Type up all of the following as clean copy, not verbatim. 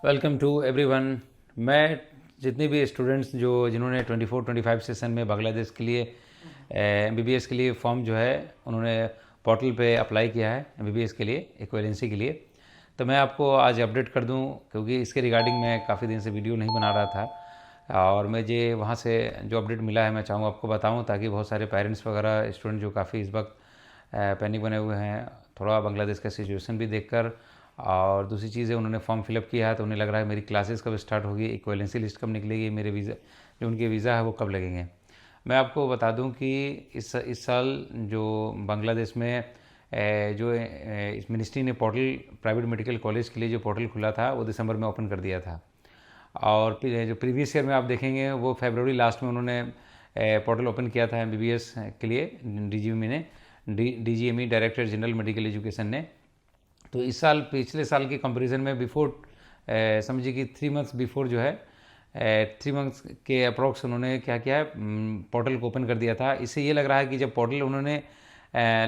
Welcome to everyone. मैं जितने भी स्टूडेंट्स जिन्होंने 24-25 सेशन में बांग्लादेश के लिए एमबीबीएस के लिए फॉर्म जो है उन्होंने पोर्टल पे अप्लाई किया है एमबीबीएस के लिए इक्विवेलेंसी के लिए, तो मैं आपको आज अपडेट कर दूं क्योंकि इसके रिगार्डिंग मैं काफ़ी दिन से वीडियो नहीं बना रहा था और मुझे वहाँ से जो अपडेट मिला है मैं चाहूँगा आपको बताऊँ, ताकि बहुत सारे पेरेंट्स वगैरह स्टूडेंट जो काफ़ी इस वक्त पैनिक बने हुए हैं थोड़ा बांग्लादेश का सिचुएशन भी देखकर, और दूसरी चीज़ है उन्होंने फॉर्म फिलअप किया है तो उन्हें लग रहा है मेरी क्लासेस कब स्टार्ट होगी, इक्विवेलेंसी लिस्ट कब निकलेगी, मेरे वीज़ा जो उनके वीज़ा है वो कब लगेंगे। मैं आपको बता दूं कि इस साल जो बांग्लादेश में जो इस मिनिस्ट्री ने पोर्टल प्राइवेट मेडिकल कॉलेज के लिए जो पोर्टल खुला था वो दिसंबर में ओपन कर दिया था। और जो प्रीवियस ईयर में आप देखेंगे वो फरवरी लास्ट में उन्होंने पोर्टल ओपन किया था एमबीबीएस के लिए डीजीएमई ने DGME director general medical education ने। तो इस साल पिछले साल के कंपैरिजन में बिफोर समझिए कि 3 मंथ्स बिफोर जो है 3 मंथ्स के अप्रॉक्स उन्होंने क्या किया है, पोर्टल को ओपन कर दिया था। इससे ये लग रहा है कि जब पोर्टल उन्होंने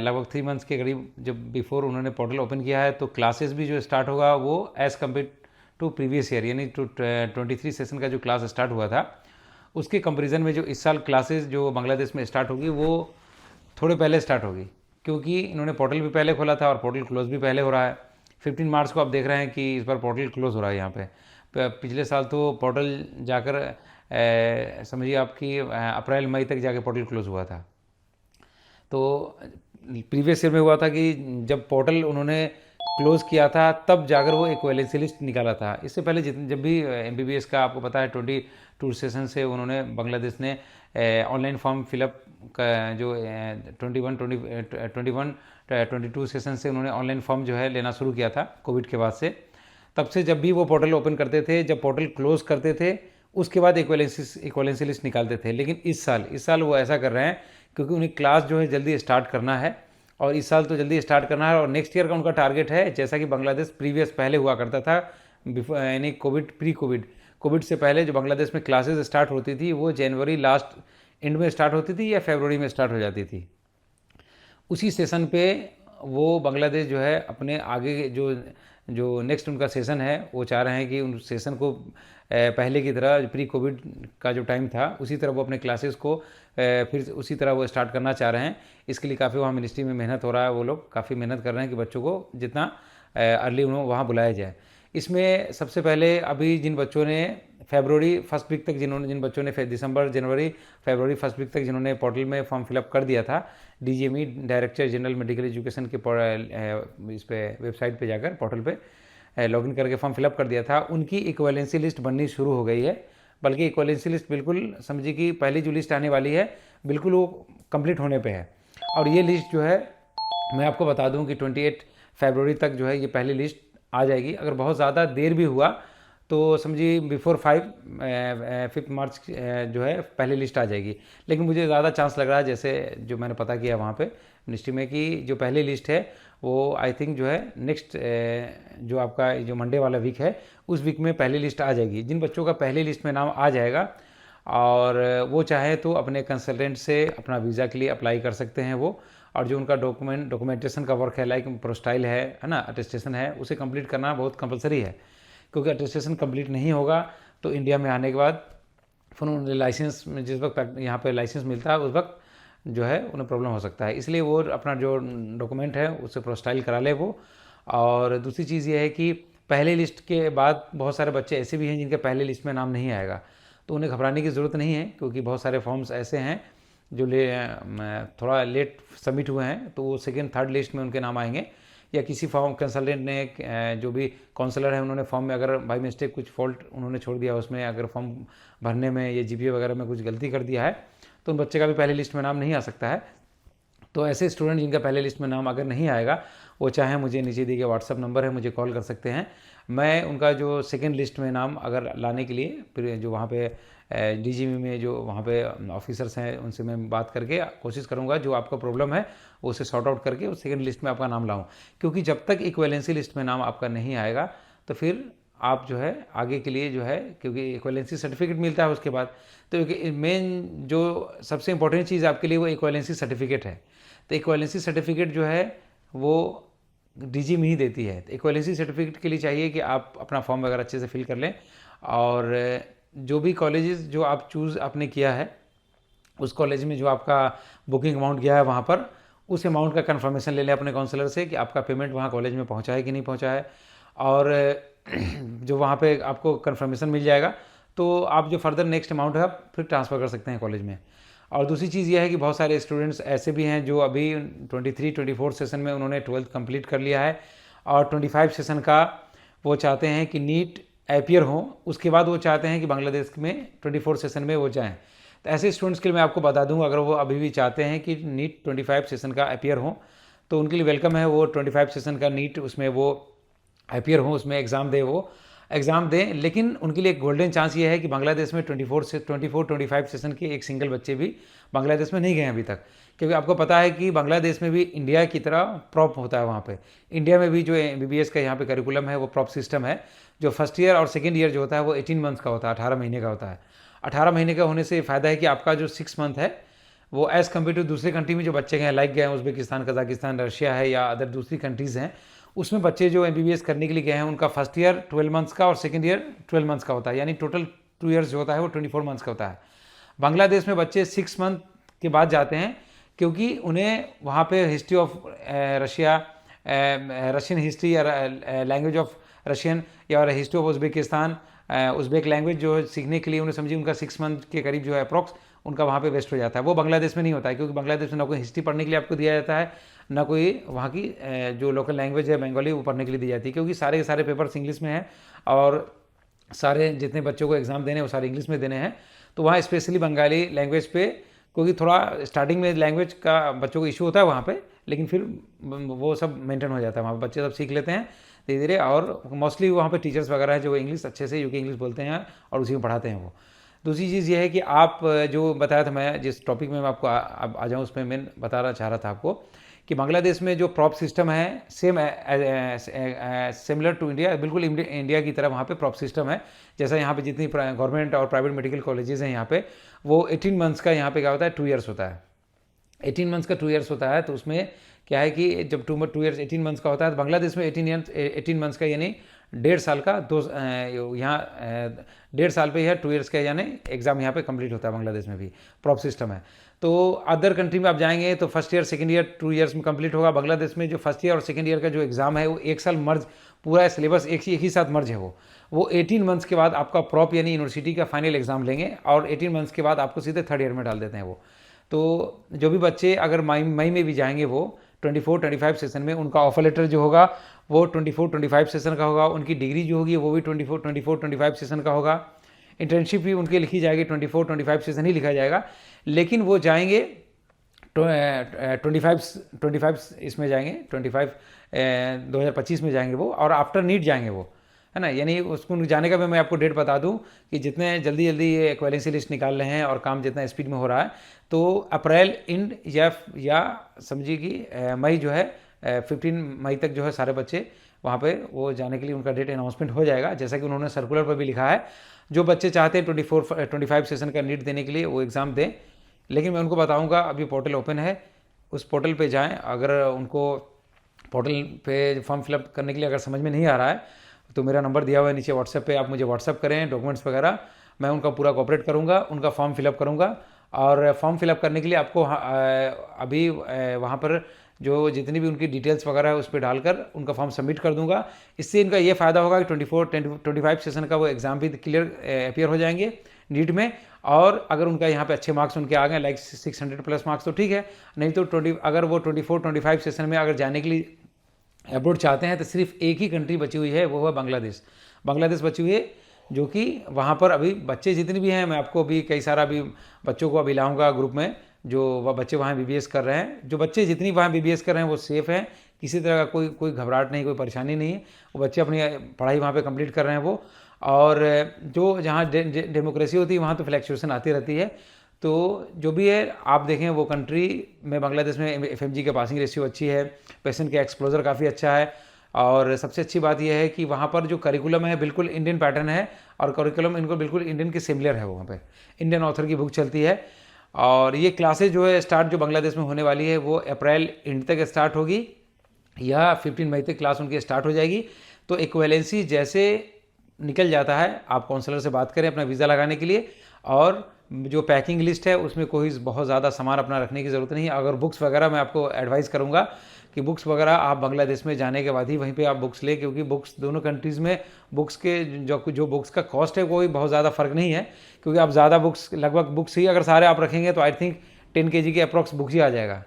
लगभग 3 मंथ्स के करीब जब बिफोर उन्होंने पोर्टल ओपन किया है तो क्लासेस भी जो स्टार्ट होगा वो as compare to previous year यानी टू 23 सेशन का जो क्लास स्टार्ट हुआ था उसके कंपेरिजन में जो इस साल क्लासेस जो बांग्लादेश में स्टार्ट होगी वो थोड़े पहले स्टार्ट होगी, क्योंकि इन्होंने पोर्टल भी पहले खोला था और पोर्टल क्लोज भी पहले हो रहा है। 15 मार्च को आप देख रहे हैं कि इस बार पोर्टल क्लोज हो रहा है यहाँ पे। पिछले साल तो पोर्टल जाकर समझिए आपकी अप्रैल मई तक जाके पोर्टल क्लोज हुआ था। तो प्रीवियस ईयर में हुआ था कि जब पोर्टल उन्होंने क्लोज़ किया था तब जाकर वो इक्विवेलेंसी लिस्ट निकाला था। इससे पहले जब भी एमबीबीएस का आपको पता है 22 सेशन से उन्होंने बांग्लादेश ने ऑनलाइन फॉर्म फिलअप का जो 22 सेशन से उन्होंने ऑनलाइन फॉर्म जो है लेना शुरू किया था कोविड के बाद से। तब से जब भी वो पोर्टल ओपन करते थे, जब पोर्टल क्लोज़ करते थे उसके बाद इक्विवेलेंसी लिस्ट निकालते थे। लेकिन इस साल वो ऐसा कर रहे हैं क्योंकि उन्हें क्लास जो है जल्दी स्टार्ट करना है और इस साल तो जल्दी स्टार्ट करना है और नेक्स्ट ईयर का उनका टारगेट है, जैसा कि बांग्लादेश प्रीवियस पहले हुआ करता था यानी कोविड से पहले जो बांग्लादेश में क्लासेस स्टार्ट होती थी वो जनवरी लास्ट एंड में स्टार्ट होती थी या फरवरी में स्टार्ट हो जाती थी। उसी सेशन पे वो बांग्लादेश जो है अपने आगे जो नेक्स्ट उनका सेशन है वो चाह रहे हैं कि उन सेशन को पहले की तरह प्री कोविड का जो टाइम था उसी तरह वो अपने क्लासेस को फिर उसी तरह वो स्टार्ट करना चाह रहे हैं। इसके लिए काफ़ी वहाँ मिनिस्ट्री में मेहनत हो रहा है, वो लोग काफ़ी मेहनत कर रहे हैं कि बच्चों को जितना अर्ली उन्हें वहाँ बुलाया जाए। इसमें सबसे पहले अभी जिन बच्चों ने फरवरी फर्स्ट वीक तक जिन बच्चों ने दिसंबर जनवरी फरवरी फर्स्ट वीक तक जिन्होंने पोर्टल में फॉर्म फिलअप कर दिया था DGME director general medical education के इस पे वेबसाइट पे जाकर पोर्टल पे लॉगिन करके फॉर्म फिलअप कर दिया था, उनकी इक्विवेलेंसी लिस्ट बननी शुरू हो गई है। बल्कि इक्विवेलेंसी लिस्ट बिल्कुल समझिए कि पहली जो लिस्ट आने वाली है बिल्कुल वो कंप्लीट होने पे है। और ये लिस्ट जो है मैं आपको बता दूं कि 28 फरवरी तक जो है ये पहली लिस्ट आ जाएगी। अगर बहुत ज़्यादा देर भी हुआ तो समझिए बिफोर 5 मार्च जो है पहली लिस्ट आ जाएगी। लेकिन मुझे ज़्यादा चांस लग रहा है, जैसे जो मैंने पता किया वहाँ पे मिनिस्ट्री में, कि जो पहली लिस्ट है वो आई थिंक जो है नेक्स्ट जो आपका जो मंडे वाला वीक है उस वीक में पहली लिस्ट आ जाएगी। जिन बच्चों का पहली लिस्ट में नाम आ जाएगा और वो चाहे तो अपने कंसल्टेंट से अपना वीज़ा के लिए अप्लाई कर सकते हैं वो, और जो उनका डॉक्यूमेंटेशन का वर्क है लाइक प्रोस्टाइल है ना, अटेस्टेशन है, उसे कंप्लीट करना बहुत कंपलसरी है। क्योंकि अटेस्टेशन कंप्लीट नहीं होगा तो इंडिया में आने के बाद फिर उन्हें लाइसेंस में जिस वक्त यहाँ पे लाइसेंस मिलता है उस वक्त जो है उन्हें प्रॉब्लम हो सकता है। इसलिए वो अपना जो डॉक्यूमेंट है उससे प्रोस्टाइल करा ले वो। और दूसरी चीज़ ये है कि पहले लिस्ट के बाद बहुत सारे बच्चे ऐसे भी हैं जिनके पहले लिस्ट में नाम नहीं आएगा, तो उन्हें घबराने की ज़रूरत नहीं है, क्योंकि बहुत सारे फॉर्म्स ऐसे हैं जो थोड़ा लेट सबमिट हुए हैं तो वो सेकेंड थर्ड लिस्ट में उनके नाम आएंगे। या किसी फॉर्म कंसल्टेंट ने जो भी काउंसलर है उन्होंने फॉर्म में अगर बाई मिस्टेक कुछ फॉल्ट उन्होंने छोड़ दिया उसमें, अगर फॉर्म भरने में या जीपीए वगैरह में कुछ गलती कर दिया है तो उन बच्चे का भी पहले लिस्ट में नाम नहीं आ सकता है। तो ऐसे स्टूडेंट जिनका पहले लिस्ट में नाम अगर नहीं आएगा वो चाहे मुझे नीचे दिए गए व्हाट्सअप नंबर है मुझे कॉल कर सकते हैं। मैं उनका जो सेकेंड लिस्ट में नाम अगर लाने के लिए फिर जो वहाँ पे डीजीएमई में जो वहाँ पे ऑफिसर्स हैं उनसे मैं बात करके कोशिश करूँगा जो आपका प्रॉब्लम है वो उसे सॉर्ट आउट करके उस सेकेंड लिस्ट में आपका नाम लाऊँ। क्योंकि जब तक इक्विवेलेंसी लिस्ट में नाम आपका नहीं आएगा तो फिर आप जो है आगे के लिए जो है, क्योंकि इक्विवेलेंसी सर्टिफिकेट मिलता है उसके बाद, तो मेन जो सबसे इंपॉर्टेंट चीज़ आपके लिए वो इक्विवेलेंसी सर्टिफिकेट है। तो इक्विवेलेंसी सर्टिफिकेट जो है वो डीजी में ही देती है। तो इक्वलेंसी सर्टिफिकेट के लिए चाहिए कि आप अपना फॉर्म वगैरह अच्छे से फिल कर लें, और जो भी कॉलेजेस जो आप चूज़ आपने किया है उस कॉलेज में जो आपका बुकिंग अमाउंट गया है वहाँ पर, उस अमाउंट का कन्फर्मेशन ले लें अपने काउंसलर से कि आपका पेमेंट वहाँ कॉलेज में पहुँचा है कि नहीं पहुँचा है। और जो वहाँ पे आपको कन्फर्मेशन मिल जाएगा तो आप जो फर्दर नेक्स्ट अमाउंट है आप फिर ट्रांसफ़र कर सकते हैं कॉलेज में। और दूसरी चीज़ यह है कि बहुत सारे स्टूडेंट्स ऐसे भी हैं जो अभी 23-24 सेशन में उन्होंने 12th कंप्लीट कर लिया है और 25 सेशन का वो चाहते हैं कि नीट अपीयर हो, उसके बाद वो चाहते हैं कि बांग्लादेश में 24 सेशन में वो जाएं। तो ऐसे स्टूडेंट्स के लिए मैं आपको बता दूं, अगर वो अभी भी चाहते हैं कि नीट 25 सेशन का अपीयर हो तो उनके लिए वेलकम है। वो 25 सेशन का नीट उसमें वो अपीयर हो, उसमें एग्ज़ाम दे, वो एग्ज़ाम दें। लेकिन उनके लिए एक गोल्डन चांस ये है कि बांग्लादेश में 24-25 सेशन के एक सिंगल बच्चे भी बांग्लादेश में नहीं गए अभी तक, क्योंकि आपको पता है कि बांग्लादेश में भी इंडिया की तरह प्रॉप होता है वहाँ पे। इंडिया में भी जो MBBS का यहाँ पे करिकुलम है वो प्रॉप सिस्टम है, जो फर्स्ट ईयर और सेकेंड ईयर जो होता है वो 18 मंथ्स का होता है, 18 महीने का होता है। 18 महीने का होने से फ़ायदा है कि आपका जो 6 मंथ है वो एज़ कम्पेयर टू दूसरे कंट्री में जो बच्चे गए हैं, लाइक गए हैं उज़्बेकिस्तान, कज़ाकिस्तान, रशिया है या अदर दूसरी कंट्रीज़ हैं, उसमें बच्चे जो MBBS करने के लिए गए हैं उनका फर्स्ट ईयर 12 मंथ्स का और सेकेंड ईयर 12 मंथ्स का होता है, यानी टोटल 2 ईयर्स जो होता है वो 24 मंथ्स का होता है। बांग्लादेश में बच्चे 6 मंथ के बाद जाते हैं, क्योंकि उन्हें वहाँ पे history of Russia, Russian history या लैंग्वेज ऑफ रशियन या history of Uzbekistan, Uzbek language जो सीखने के लिए उन्हें समझिए उनका 6 मंथ के करीब जो है अप्रॉक्स उनका वहाँ पे वेस्ट हो जाता है। वो बांग्लादेश में नहीं होता है, क्योंकि बांग्लादेश में ना कोई हिस्ट्री पढ़ने के लिए आपको दिया जाता है, ना कोई वहाँ की जो लोकल लैंग्वेज है बंगाली वो पढ़ने के लिए दी जाती है, क्योंकि सारे के सारे पेपर्स इंग्लिश में हैं और सारे जितने बच्चों को एग्ज़ाम देने हैं वो सारे इंग्लिश में देने हैं। तो वहाँ स्पेशली बंगाली लैंग्वेज पे, क्योंकि थोड़ा स्टार्टिंग में लैंग्वेज का बच्चों को इशू होता है वहाँ पे, लेकिन फिर वो सब मेंटेन हो जाता है, वहाँ पे बच्चे सब सीख लेते हैं धीरे धीरे। और मोस्टली वहाँ पे टीचर्स वगैरह है जो इंग्लिश अच्छे से यूके इंग्लिश बोलते हैं और उसी में पढ़ाते हैं वो। दूसरी चीज़ ये है कि आप जो बताया था, मैं जिस टॉपिक में मैं आपको अब आ जाऊँ उसमें मैं बताना चाह रहा था आपको कि बांग्लादेश में जो प्रॉप सिस्टम है सेम सिमिलर टू इंडिया, बिल्कुल इंडिया की तरह वहाँ पे प्रॉप सिस्टम है। जैसा यहाँ पे जितनी गवर्नमेंट और प्राइवेट मेडिकल कॉलेजेस हैं यहाँ पे, वो 18 मंथ्स का यहाँ पे क्या होता है 2 ईयर्स होता है। 18 मंथ्स का 2 ईयर्स होता है। तो उसमें क्या है कि जब 2 ईयर्स 18 मंथ्स का होता है तो बांग्लादेश में 18 मंथ्स का यानी 1.5 साल का, यहाँ 1.5 साल पे है 2 ईयर्स का, यानी एग्ज़ाम यहाँ पे कंप्लीट होता है बांग्लादेश में भी, प्रॉप सिस्टम है। तो अदर कंट्री में आप जाएंगे तो first year second year 2 years में कंप्लीट होगा। बांग्लादेश में जो फर्स्ट ईयर और सेकंड ईयर का जो एग्ज़ाम है वो 1 साल मर्ज, पूरा सिलेबस एक ही साथ मर्ज है वो 18 मंथ्स के बाद आपका प्रॉप यानी यूनिवर्सिटी का फाइनल एग्ज़ाम लेंगे और 18 मंथ्स के बाद आपको सीधे 3rd ईयर में डाल देते हैं वो। तो जो भी बच्चे अगर मई में भी जाएंगे वो 24-25 सेशन में, उनका ऑफर लेटर जो होगा वो 24-25 सेशन का होगा, उनकी डिग्री जो होगी वो भी 24-25 सेशन का होगा। इंटर्नशिप भी उनके लिखी जाएगी 24-25 सेशन ही लिखा जाएगा, लेकिन वो जाएंगे 25 इसमें जाएंगे 2025 में जाएंगे वो, और आफ्टर नीट जाएंगे वो, है ना। यानी उसको जाने का भी मैं आपको डेट बता दूं कि जितने जल्दी ये इक्वालेंसी लिस्ट निकाल रहे हैं और काम जितना स्पीड में हो रहा है, तो अप्रैल एंड या समझिए कि मई जो है 15 मई तक जो है सारे बच्चे वहाँ पे वो जाने के लिए उनका डेट अनाउंसमेंट हो जाएगा, जैसा कि उन्होंने सर्कुलर पर भी लिखा है। जो बच्चे चाहते हैं 25 सेशन का नीट देने के लिए वो एग्ज़ाम दें, लेकिन मैं उनको बताऊँगा अभी पोर्टल ओपन है, उस पोर्टल पर जाएँ। अगर उनको पोर्टल पे फॉर्म फिलअप करने के लिए अगर समझ में नहीं आ रहा है तो मेरा नंबर दिया हुआ है नीचे व्हाट्सएप पे, आप मुझे व्हाट्सएप करें डॉक्यूमेंट्स वगैरह, मैं उनका पूरा कोऑपरेट करूँगा, उनका फॉर्म फिलअप करूँगा। और फॉर्म फिलअप करने के लिए आपको अभी वहाँ पर जो जितनी भी उनकी डिटेल्स वगैरह है उस पर डालकर उनका फॉर्म सबमिट कर दूंगा। इससे इनका ये फ़ायदा होगा कि 25 सेशन का वो एग्ज़ाम भी क्लियर अपीयर हो जाएंगे नीट में। और अगर उनका यहाँ पे अच्छे मार्क्स उनके आ गए लाइक 600+ मार्क्स तो ठीक है, नहीं तो अगर वो 24-25 सेशन में अगर जाने के लिए अब्रॉड चाहते हैं तो सिर्फ एक ही कंट्री बची हुई है, वो है बांग्लादेश। बांग्लादेश बची हुई है, जो कि वहाँ पर अभी बच्चे जितने भी हैं, मैं आपको अभी कई सारा अभी बच्चों को अभी लाऊंगा ग्रुप में, जो वह बच्चे वहाँ BBS कर रहे हैं। जो बच्चे जितनी वहाँ BBS कर रहे हैं वो सेफ़ हैं, किसी तरह का कोई घबराहट नहीं, कोई परेशानी नहीं है। वो बच्चे अपनी पढ़ाई वहाँ पे कंप्लीट कर रहे हैं वो। और जो जहाँ डेमोक्रेसी होती है वहाँ तो फ्लैक्चुएशन आती रहती है। तो जो भी है आप देखें वो कंट्री में बांग्लादेश में FMG का पासिंग रेशियो अच्छी है, पेशेंट का एक्सपोजर काफ़ी अच्छा है। और सबसे अच्छी बात यह है कि वहाँ पर जो करिकुलम है बिल्कुल इंडियन पैटर्न है, और करिकुलम इनको बिल्कुल इंडियन के सिमिलर है। वहाँ पे इंडियन ऑथर की बुक चलती है। और ये क्लासेज जो है स्टार्ट जो बांग्लादेश में होने वाली है वो अप्रैल एंड तक स्टार्ट होगी, या 15 मई तक क्लास उनकी स्टार्ट हो जाएगी। तो इक्वेलेंसी जैसे निकल जाता है, आप काउंसलर से बात करें अपना वीज़ा लगाने के लिए। और जो पैकिंग लिस्ट है उसमें कोई बहुत ज़्यादा सामान अपना रखने की ज़रूरत नहीं है। अगर बुक्स वगैरह, मैं आपको एडवाइस करूँगा कि बुक्स वगैरह आप बांग्लादेश में जाने के बाद ही वहीं पे आप बुक्स लें, क्योंकि बुक्स दोनों कंट्रीज़ में बुक्स के जो बुक्स का कॉस्ट है कोई बहुत ज़्यादा फ़र्क नहीं है। क्योंकि आप ज़्यादा बुक्स, लगभग बुक्स ही अगर सारे आप रखेंगे तो आई थिंक 10 kg के अप्रॉक्स बुक्स ही आ जाएगा,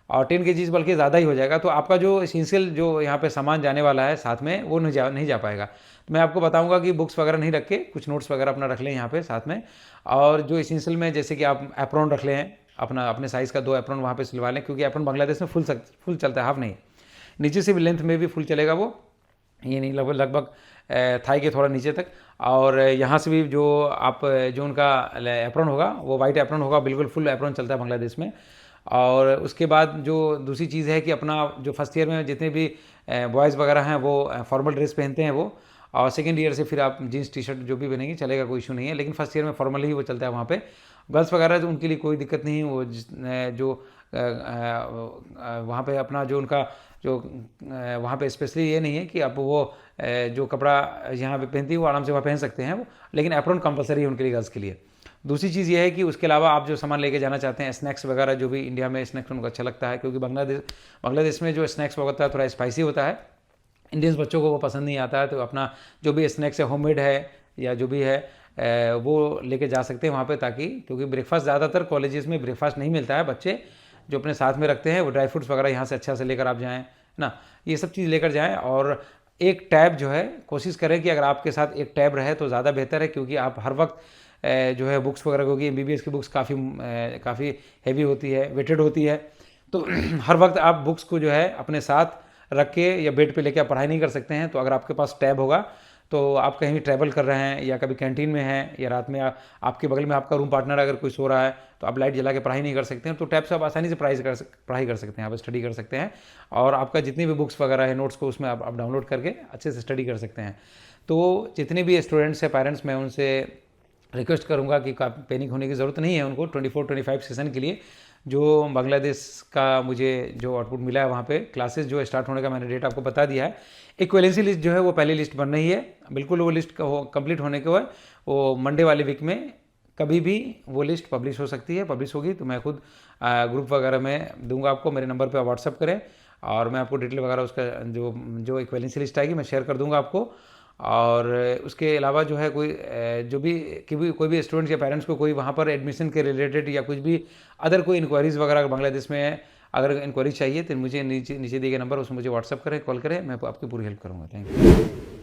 और 10 kg बल्कि ज़्यादा ही हो जाएगा। तो आपका जो एसेंशियल जो यहाँ पे सामान जाने वाला है साथ में, वो नहीं जा पाएगा। तो मैं आपको बताऊंगा कि बुक्स वगैरह नहीं रख के कुछ नोट्स वगैरह अपना रख लें यहाँ पे साथ में। और जो एसेंशियल में, जैसे कि आप एप्रॉन रख लें, अपने साइज़ का 2 एप्रॉन वहाँ पे सिलवा लें, क्योंकि एप्रॉन बांग्लादेश में फुल चलता है, हाफ नहीं। नीचे से भी लेंथ में भी फुल चलेगा वो, ये नहीं, लगभग थाई के थोड़ा नीचे तक। और यहाँ से भी जो उनका एप्रॉन होगा वो वाइट एप्रॉन होगा, बिल्कुल फुल एप्रॉन चलता है बांग्लादेश में। और उसके बाद जो दूसरी चीज़ है कि अपना जो फर्स्ट ईयर में जितने भी बॉयज़ वगैरह हैं वो फॉर्मल ड्रेस पहनते हैं वो, और सेकेंड ईयर से फिर आप जीन्स टी शर्ट जो भी पहनेंगे चलेगा, कोई इशू नहीं है। लेकिन फर्स्ट ईयर में फॉर्मल ही वो चलता है वहाँ पे। गर्ल्स वगैरह जो उनके लिए कोई दिक्कत नहीं है, वो जो वहाँ पे अपना जो उनका जो वहाँ पे स्पेशली ये नहीं है कि आप वो जो कपड़ा यहाँ पे पहनती है वो आराम से वहाँ पहन सकते हैं वो, लेकिन एप्रॉन कंपलसरी है उनके लिए, गर्ल्स के लिए। दूसरी चीज़ ये है कि उसके अलावा आप जो सामान लेके जाना चाहते हैं, स्नैक्स वगैरह, जो भी इंडिया में स्नैक्स उनको अच्छा लगता है, क्योंकि बांग्लादेश में जो स्नैक्स होता है थोड़ा स्पाइसी होता है, इंडियंस बच्चों को वो पसंद नहीं आता है। तो अपना जो भी स्नैक्स है, होममेड है या जो भी है वो लेके जा सकते हैं वहाँ पे, ताकि, क्योंकि ब्रेकफास्ट ज़्यादातर कॉलेजेस में ब्रेकफास्ट नहीं मिलता है, बच्चे जो अपने साथ में रखते हैं वो ड्राई फ्रूट्स वगैरह यहाँ से अच्छा से लेकर आप जाएँ ना, ये सब चीज़ लेकर जाएँ। और एक टैब जो है कोशिश करें कि अगर आपके साथ एक टैब रहे तो ज़्यादा बेहतर है, क्योंकि आप हर वक्त जो है बुक्स वगैरह, क्योंकि MBBS की बुक्स काफ़ी हैवी होती है, वेटेड होती है। तो हर वक्त आप बुक्स को जो है अपने साथ रख के या बेड पे लेके आप पढ़ाई नहीं कर सकते हैं। तो अगर आपके पास टैब होगा, तो आप कहीं भी ट्रैवल कर रहे हैं या कभी कैंटीन में हैं या रात में आपके बगल में आपका रूम पार्टनर अगर कोई सो रहा है, तो आप लाइट जला के पढ़ाई नहीं कर सकते हैं, तो टैब से आप आसानी से पढ़ाई कर सकते हैं, आप स्टडी कर सकते हैं। और आपका जितनी भी बुक्स वगैरह है, नोट्स को उसमें आप डाउनलोड करके अच्छे से स्टडी कर सकते हैं। तो जितने भी स्टूडेंट्स हैं, पेरेंट्स, मैं उनसे रिक्वेस्ट करूंगा कि पैनिक होने की ज़रूरत नहीं है उनको 24-25 सेशन के लिए। जो बांग्लादेश का मुझे जो आउटपुट मिला है वहाँ पे, क्लासेस जो स्टार्ट होने का मैंने डेट आपको बता दिया है। इक्वेलेंसी लिस्ट जो है वो पहली लिस्ट बन रही है, बिल्कुल वो लिस्ट कंप्लीट होने के बाद वो मंडे वाले वीक में कभी भी वो लिस्ट पब्लिश हो सकती है। पब्लिश होगी तो मैं खुद ग्रुप वगैरह में दूंगा आपको, मेरे नंबर पर व्हाट्सअप करें और मैं आपको डिटेल वगैरह उसका जो इक्वेलेंसी लिस्ट आएगी मैं शेयर कर दूंगा आपको। और उसके अलावा जो है कोई भी स्टूडेंट्स या पेरेंट्स को कोई वहाँ पर एडमिशन के रिलेटेड या कुछ भी अदर कोई इंक्वायरीज़ वगैरह बांग्लादेश में अगर इंक्वायरी चाहिए तो मुझे नीचे दिए गए नंबर उसमें मुझे व्हाट्सअप करें, कॉल करें, मैं आपकी पूरी हेल्प करूँगा। Thank you.